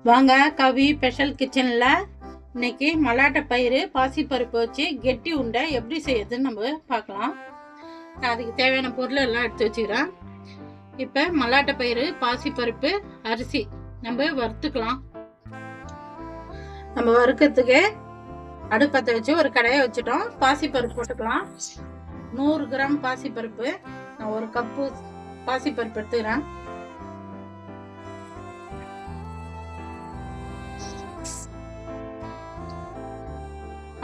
வாங்க கவி ஸ்பெஷல் கிச்சனில் இன்னைக்கு மல்லாட்டை பயிறு பாசிப்பருப்பு வச்சு கெட்டி உண்டை எப்படி செய்யறதுன்னு நம்ம பார்க்கலாம். நான் அதுக்கு தேவையான பொருள் எல்லாம் எடுத்து வச்சுக்கிறேன். இப்போ மல்லாட்டை பயிறு பாசிப்பருப்பு அரிசி நம்ம வறுத்துக்கலாம். நம்ம வறுக்கிறதுக்கு அடுப்பத்தை வச்சு ஒரு கடையை வச்சுட்டோம். பாசிப்பருப்பு போட்டுக்கலாம். 100 கிராம் பாசிப்பருப்பு, நான் ஒரு கப்பு பாசிப்பருப்பு எடுத்துக்கிறேன்.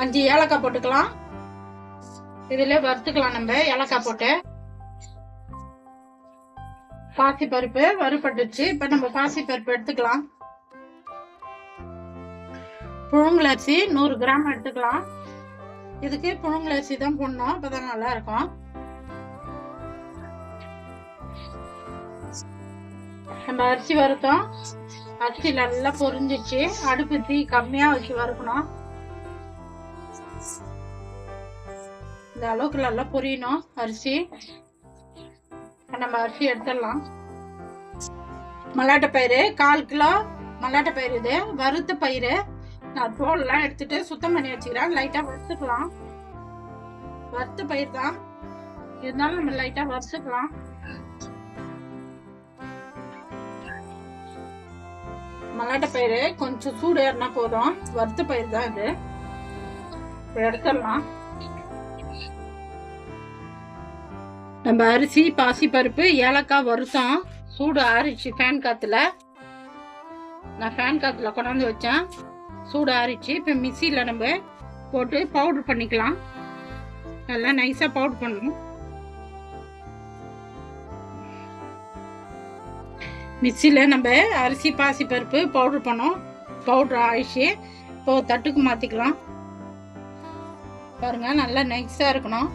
அஞ்சு ஏலக்காய் போட்டுக்கலாம். இதுல வறுத்துக்கலாம். நம்ம ஏலக்காய் போட்டு பாசி பருப்பு வறுபட்டுச்சு. இப்ப நம்ம பாசி பருப்பு எடுத்துக்கலாம். புழுங்கல் அரிசி 100 கிராம் எடுத்துக்கலாம். இதுக்கு புழுங்கல் அரிசி தான் போடணும், அப்பதான் நல்லா இருக்கும். நம்ம அரிசி வறுத்தோம். அரிசி நல்லா பொரிஞ்சிச்சு. அடுப்பு தீ கம்மியா வச்சு வறுக்கணும். இந்த அளவுக்கு நல்லா பொரியணும் அரிசி. நம்ம அரிசி எடுத்துடலாம். மல்லாட்டை பயிறு 1/4 கிலோ மல்லாட்டை பயிறு. இது வறுத்த பயிறு. நான் தோல்லாம் எடுத்துட்டு சுத்தம் பண்ணி வச்சுக்கிறேன். லைட்டா வறுத்துக்கலாம். வறுத்த பயிர் தான் இருந்தாலும் நம்ம லைட்டா வறுத்துக்கலாம். மல்லாட்டை பயிறு கொஞ்சம் சூடு ஏறினா போதும். வறுத்த பயிர் தான் இது. எடுத்துடலாம். நம்ம அரிசி பாசி பருப்பு ஏலக்காய் வறுத்தோம். சூடு ஆறிச்சு ஃபேன் காத்துல. நான் ஃபேன் காத்துல கொண்டாந்து வச்சேன். சூடு ஆறிச்சு. இப்போ மிக்சியில் நம்ம போட்டு பவுடர் பண்ணிக்கலாம். நல்லா நைஸாக பவுடர் பண்ணணும். மிக்சியில் நம்ம அரிசி பாசி பருப்பு பவுடர் பண்ணோம். பவுடர் ஆயிடுச்சு. இப்போ தட்டுக்கு மாற்றிக்கலாம். பாருங்க, நல்லா நைஸாக இருக்கணும்.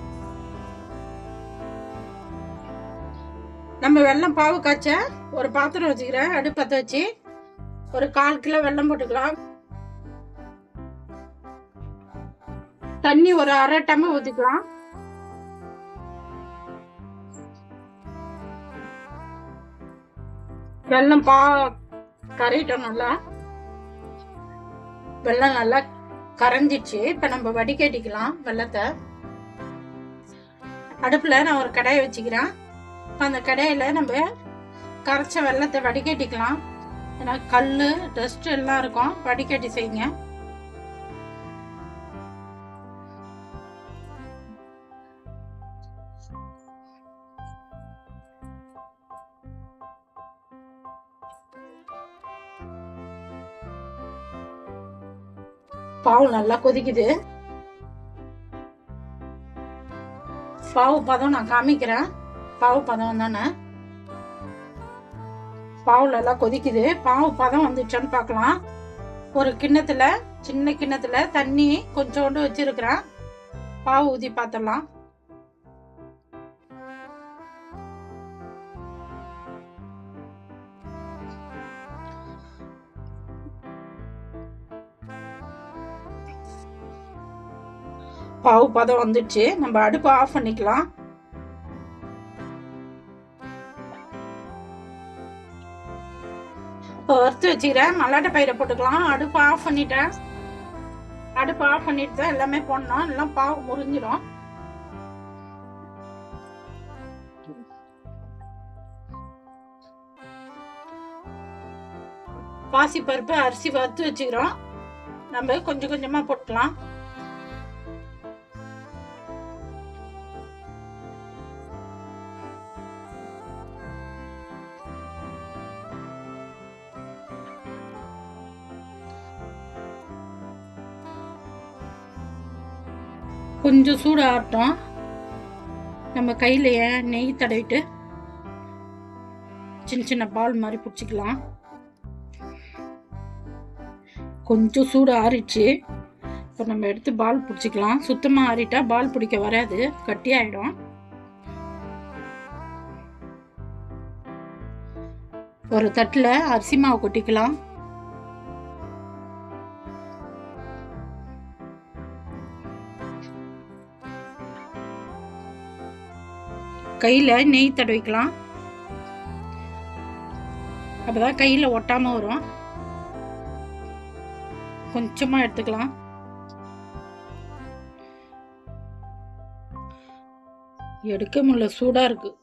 நம்ம வெல்லம் பாவு காய்ச்ச ஒரு பாத்திரம் வச்சுக்கிறேன். அடுப்பத்தை வச்சு ஒரு 1/4 கிலோ வெல்லம் போட்டுக்கலாம். தண்ணி ஒரு 1/2 டம்ளர் ஊற்றிக்கலாம். வெல்லம் கரையிட்டோம். நல்லா வெல்லம் நல்லா கரைஞ்சிச்சு. இப்ப நம்ம வடிகட்டிக்கலாம் வெல்லத்தை. அடுப்புல நான் ஒரு கடாயை வச்சுக்கிறேன். அந்த கடையில நம்ம கரைச்ச வெல்லத்தை வடிகட்டிக்கலாம். ஏன்னா கல் டஸ்ட் எல்லாம் இருக்கும். வடிகட்டி செய்யுங்க. பாவு நல்லா கொதிக்குது. பாவு பதம் நான் காமிக்கிறேன். பாவு பதம் தானே. பாவுல எல்லாம் கொதிக்குது. பாவு பதம் வந்துச்சான்னு பார்க்கலாம். ஒரு கிண்ணத்துல, சின்ன கிண்ணத்துல தண்ணி கொஞ்சோண்டு வச்சிருக்கிறேன். பாவு ஊதி பார்த்தலாம். பாவு பதம் வந்துச்சு. நம்ம அடுப்பு ஆஃப் பண்ணிக்கலாம். இப்போ வறுத்து வச்சுக்கிறேன். மல்லாட்டை பயிரை போட்டுக்கலாம். அடுப்பு ஆஃப் பண்ணிட்டேன். அடுப்பு ஆஃப் பண்ணிட்டு தான் எல்லாமே போடணும். எல்லாம் பாவு முறிஞ்சிடும். பாசி பருப்பு அரிசி வறுத்து வச்சுக்கிறோம். நம்ம கொஞ்சம் கொஞ்சமா போட்டுக்கலாம். கொஞ்சம் சூடு ஆகட்டும். நம்ம கையில நெய் தடவிட்டு சின்ன சின்ன பால் மாதிரி பிடிச்சிக்கலாம். கொஞ்சம் சூடு ஆறிச்சு. இப்போ நம்ம எடுத்து பால் பிடிச்சிக்கலாம். சுத்தமாக ஆறிட்டா பால் பிடிக்க வராது, கட்டி ஆயிடும். ஒரு தட்டில் அரிசி மாவு கொட்டிக்கலாம். கையில் நெய் தடவிக்கலாம். அப்போ தான் கையில் ஒட்டாமல் வரும். கொஞ்சமாக எடுத்துக்கலாம். எடுக்க முடியல, சூடாக இருக்குது.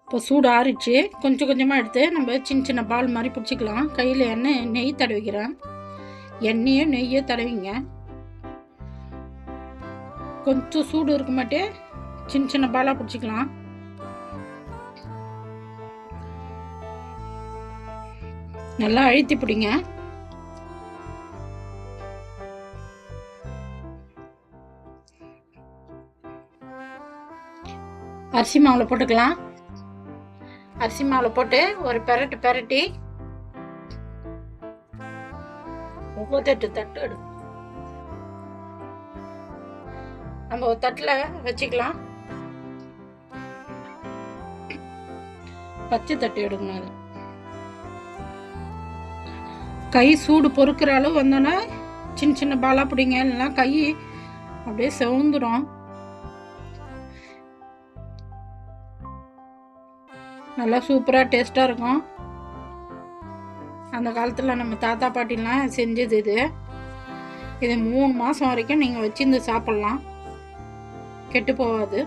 இப்போ சூடு ஆறிச்சு. கொஞ்சம் கொஞ்சமாக எடுத்து நம்ம சின்ன சின்ன பால் மாதிரி பிடிச்சிக்கலாம். கையில் நெய் தடவிக்கிறேன். எண்ணெயோ நெய்யோ தடவிங்க. கொஞ்சம் சூடு இருக்க மாட்டே சின்ன சின்ன பாலாக பிடிச்சிக்கலாம். நல்லா அழுத்தி பிடிங்க. அரிசி மாவில் போட்டுக்கலாம். அரிசி மாவில் போட்டு ஒரு பெரட்டி 38 தட்டு எடு. நம்ம ஒரு தட்டில் வச்சுக்கலாம். பச்சை தட்டு எடுக்கணும். அது கை சூடு பொறுக்கிற அளவு வந்தோன்னா சின்ன சின்ன பாலா பிடிங்க, இல்லைன்னா கை அப்படியே செவந்துடும். நல்லா சூப்பராக டேஸ்ட்டாக இருக்கும். அந்த காலத்தில் நம்ம தாத்தா பாட்டிலாம் செஞ்சது இது 3 மாதம் வரைக்கும் நீங்கள் வச்சுருந்து சாப்பிட்லாம், கெட்டு போகாது.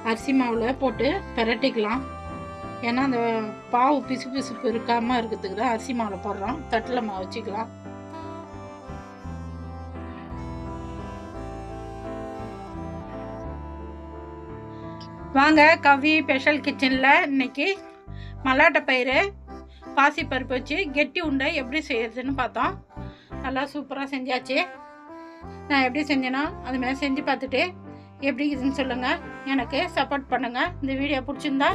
அரிசி மாவில் போட்டு பெரட்டிக்கலாம். ஏன்னா அந்த பாவு பிசுப்பு இருக்காமல் இருக்கிறதுக்கு தான் அரிசி மாவில் போடுறோம். தட்டில் மாவு வச்சுக்கலாம். வாங்க கவி ஸ்பெஷல் கிச்சனில் இன்னைக்கு மல்லாட்டை பயிறு பாசிப்பருப்பு வச்சு கெட்டி உண்டை எப்படி செய்யறதுன்னு பார்த்தோம். நல்லா சூப்பராக செஞ்சாச்சு. நான் எப்படி செஞ்சேன்னா அதுமாதிரி செஞ்சு பார்த்துட்டு எப்படி இருக்குதுன்னு சொல்லுங்கள். எனக்கு சப்போர்ட் பண்ணுங்கள். இந்த வீடியோ பிடிச்சிருந்தா